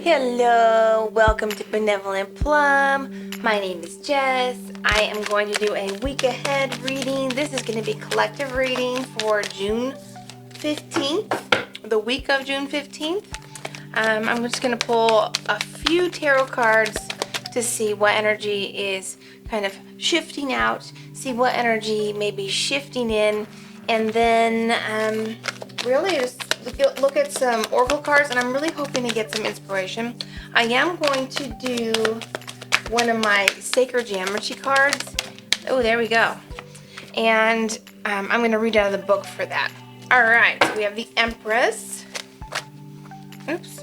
Hello, welcome to Benevolent Plum. My name is Jess. I am going to do a week ahead reading. This is going to be collective reading for June 15th, the week of June 15th. I'm just going to pull a few tarot cards to see what energy is kind of shifting out, see what energy may be shifting in, and then really just look at some oracle cards, and I'm really hoping to get some inspiration. I am going to do one of my sacred geometry cards. Oh, there we go. And I'm going to read out of the book for that. All right, so we have the Empress. Oops.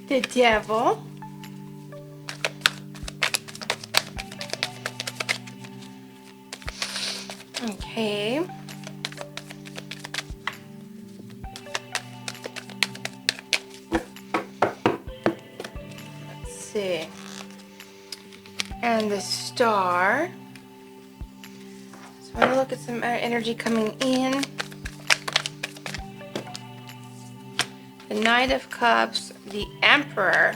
The Devil. Okay. Let's see. And the Star. So I'm going to look at some energy coming in. The Knight of Cups, the Emperor.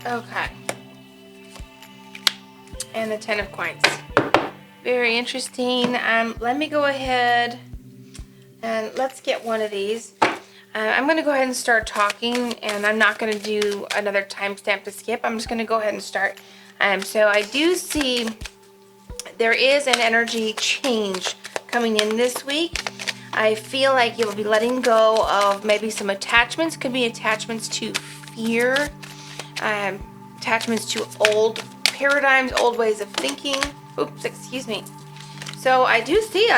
Okay. And the Ten of Coins. Very interesting. Let me go ahead and let's get one of these. I'm going to go ahead and start talking, and I'm not going to do another timestamp to skip. I'm just going to go ahead and start. So I do see there is an energy change coming in this week. I feel like you'll be letting go of maybe some attachments. Could be attachments to fear. Attachments to old paradigms, old ways of thinking. Oops, excuse me. So I do see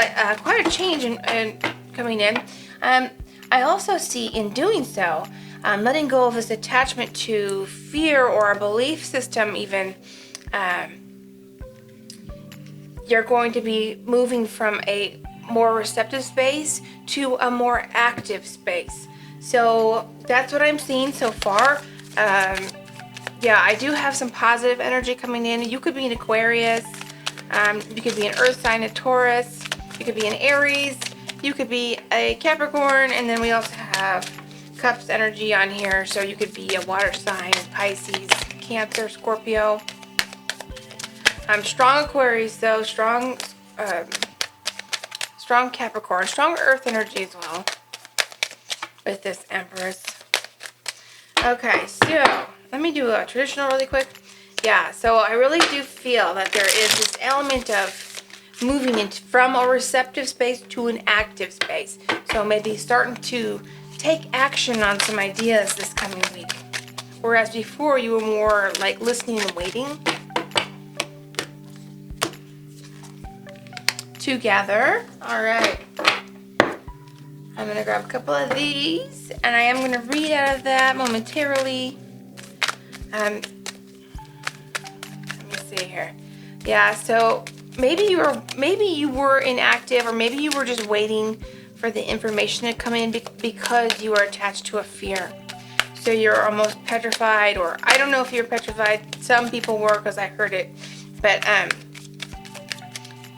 quite a change in coming in. I also see in doing so, letting go of this attachment to fear or a belief system even. You're going to be moving from a more receptive space to a more active space. So that's what I'm seeing so far. Yeah, I do have some positive energy coming in. You could be an Aquarius. You could be an Earth sign, a Taurus. You could be an Aries. You could be a Capricorn. And then we also have Cups energy on here. So you could be a water sign, Pisces, Cancer, Scorpio. Strong Aquarius, though. Strong Capricorn. Strong Earth energy as well with this Empress. Okay, so let me do a traditional really quick. Yeah, so I really do feel that there is this element of moving from a receptive space to an active space. So maybe starting to take action on some ideas this coming week. Whereas before you were more like listening and waiting. Together. All right. I'm going to grab a couple of these, and I am going to read out of that momentarily. Let me see here. Yeah, so maybe you were inactive, or maybe you were just waiting for the information to come in because you are attached to a fear. So you're almost petrified, or I don't know if you're petrified. Some people were, because I heard it, but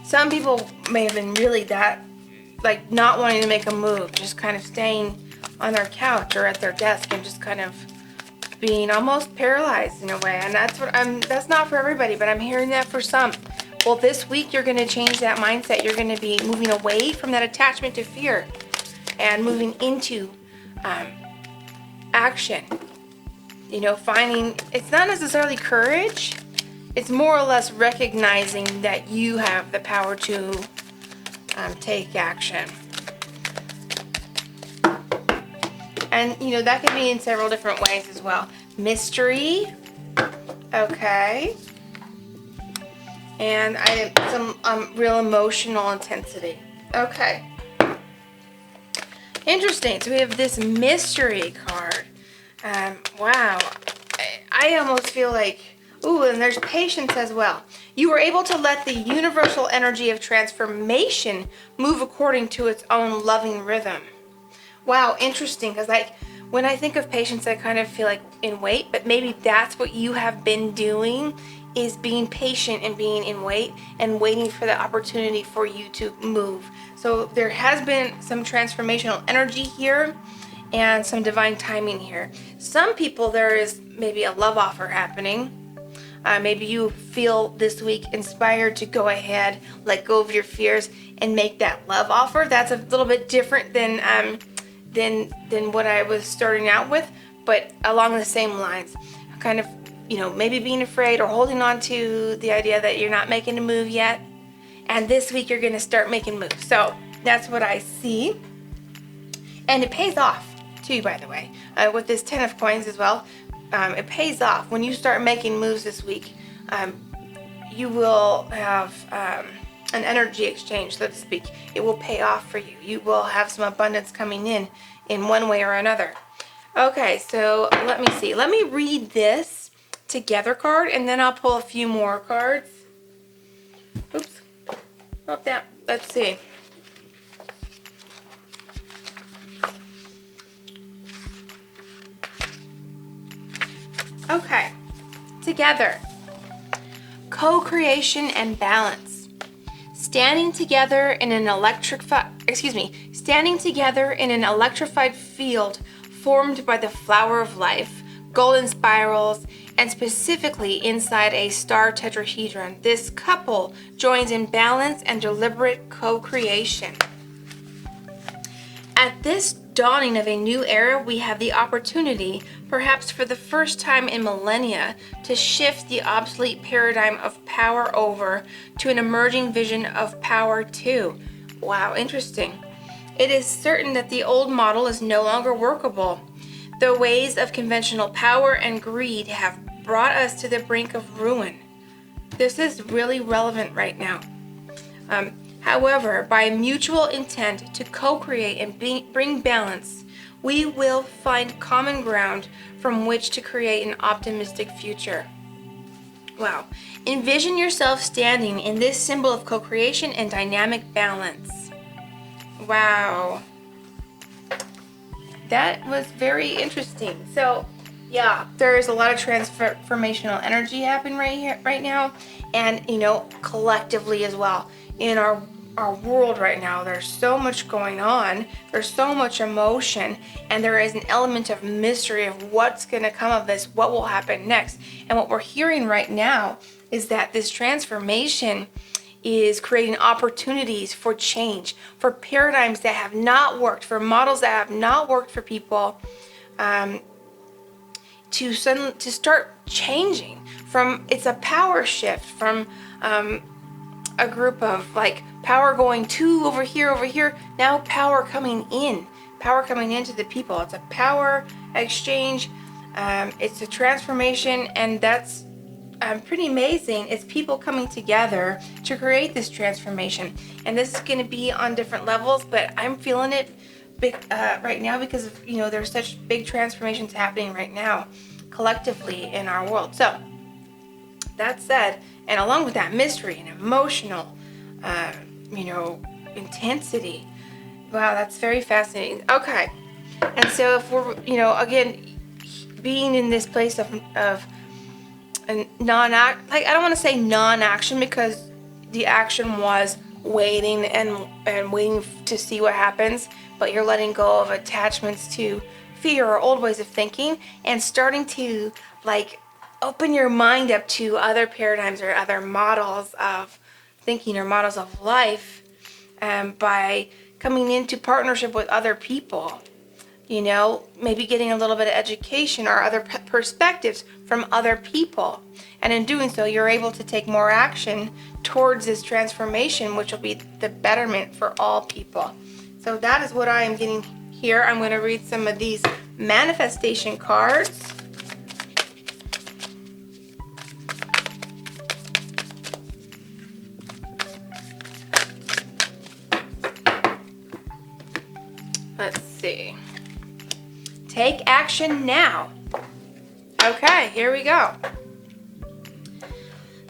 some people may have been really that, like, not wanting to make a move, just kind of staying on their couch or at their desk and just kind of being almost paralyzed in a way. And that's not for everybody, but I'm hearing that for some. Well, this week you're going to change that mindset. You're going to be moving away from that attachment to fear and moving into action. You know, finding, it's not necessarily courage. It's more or less recognizing that you have the power to take action. And, you know, that can be in several different ways as well. Mystery. Okay. And some real emotional intensity. Okay. Interesting. So we have this mystery card. Wow. I almost feel like, ooh, and there's patience as well. You were able to let the universal energy of transformation move according to its own loving rhythm. Wow, interesting, because like when I think of patience, I kind of feel like in wait, but maybe that's what you have been doing, is being patient and being in wait and waiting for the opportunity for you to move. So there has been some transformational energy here and some divine timing here. Some people, there is maybe a love offer happening. Maybe you feel this week inspired to go ahead, let go of your fears, and make that love offer. That's a little bit different than what I was starting out with, but along the same lines. Kind of, maybe being afraid or holding on to the idea that you're not making a move yet. And this week you're going to start making moves. So that's what I see. And it pays off too, by the way, with this 10 of coins as well. It pays off when you start making moves this week. You will have an energy exchange, so to speak. It will pay off for you. You will have some abundance coming in one way or another. Okay, so let me see. Let me read this together card, and then I'll pull a few more cards. Oops. Not that. Let's see. Okay. Together. Co-creation and balance. Standing together in an electrified field formed by the flower of life, golden spirals, and specifically inside a star tetrahedron, this couple joins in balance and deliberate co-creation. At this dawning of a new era, we have the opportunity, perhaps for the first time in millennia, to shift the obsolete paradigm of power over to an emerging vision of power too. Wow, interesting. It is certain that the old model is no longer workable. The ways of conventional power and greed have brought us to the brink of ruin. This is really relevant right now. However, by mutual intent to co-create and bring balance, we will find common ground from which to create an optimistic future. Wow. Envision yourself standing in this symbol of co-creation and dynamic balance. Wow. That was very interesting. So, yeah, there is a lot of transformational energy happening right now, and collectively as well. In our world right now, there's so much going on, there's so much emotion, and there is an element of mystery of what's going to come of this, what will happen next. And what we're hearing right now is that this transformation is creating opportunities for change, for paradigms that have not worked, for models that have not worked for people, to start changing. It's a power shift from a group of like power going to over here, now power coming into the people. It's a power exchange. It's a transformation, and that's pretty amazing. It's people coming together to create this transformation, and this is going to be on different levels, but I'm feeling it big right now because of, there's such big transformations happening right now collectively in our world. So that said, and along with that mystery and emotional intensity, wow, that's very fascinating. Okay, and so if we're again being in this place of I don't want to say non-action, because the action was waiting and waiting to see what happens, but you're letting go of attachments to fear or old ways of thinking and starting to open your mind up to other paradigms or other models of thinking or models of life, by coming into partnership with other people. Maybe getting a little bit of education or other perspectives from other people. And in doing so, you're able to take more action towards this transformation, which will be the betterment for all people. So that is what I am getting here. I'm going to read some of these manifestation cards. Let's see. Take action now. Okay, here we go.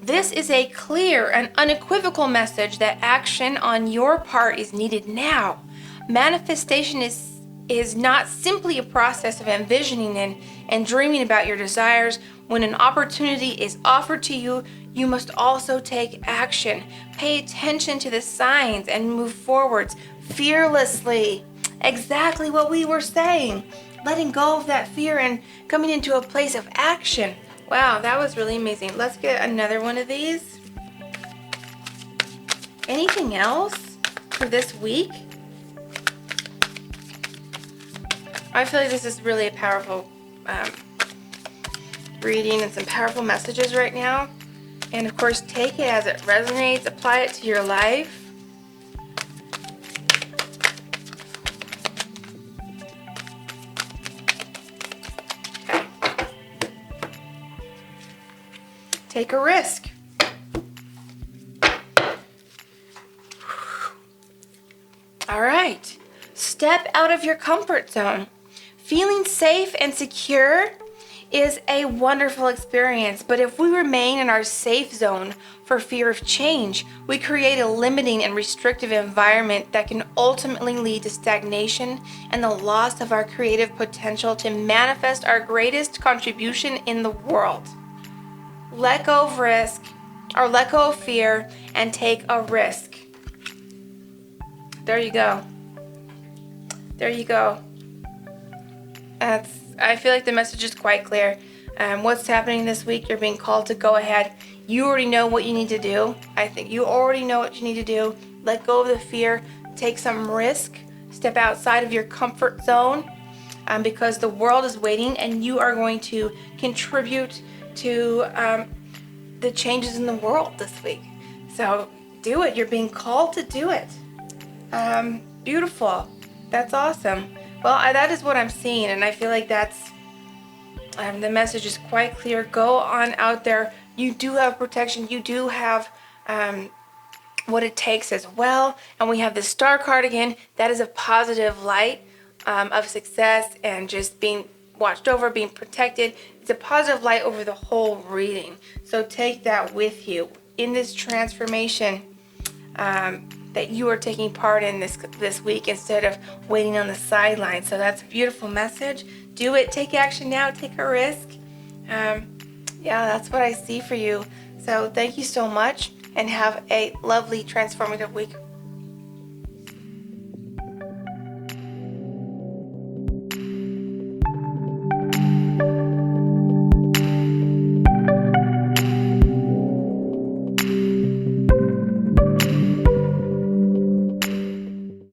This is a clear and unequivocal message that action on your part is needed now. Manifestation is is not simply a process of envisioning and dreaming about your desires. When an opportunity is offered to you, you must also take action. Pay attention to the signs and move forwards fearlessly. Exactly what we were saying. Letting go of that fear and coming into a place of action. Wow, that was really amazing. Let's get another one of these. Anything else for this week? I feel like this is really a powerful reading and some powerful messages right now. And of course, take it as it resonates. Apply it to your life. Okay. Take a risk. All right. Step out of your comfort zone. Feeling safe and secure is a wonderful experience, but if we remain in our safe zone for fear of change, we create a limiting and restrictive environment that can ultimately lead to stagnation and the loss of our creative potential to manifest our greatest contribution in the world. Let go of risk, or let go of fear, and take a risk. There you go. There you go. I feel like the message is quite clear. What's happening this week, you're being called to go ahead. You already know what you need to do. I think you already know what you need to do. Let go of the fear. Take some risk. Step outside of your comfort zone because the world is waiting and you are going to contribute to the changes in the world this week. So do it. You're being called to do it. Beautiful. That's awesome. Well, that is what I'm seeing, and I feel like that's the message is quite clear. Go on out there. You do have protection. You do have what it takes as well. And we have the Star card again. That is a positive light of success and just being watched over, being protected. It's a positive light over the whole reading. So take that with you in this transformation that you are taking part in this week instead of waiting on the sidelines. So that's a beautiful message. Do it. Take action now. Take a risk. Yeah, that's what I see for you. So thank you so much and have a lovely transformative week.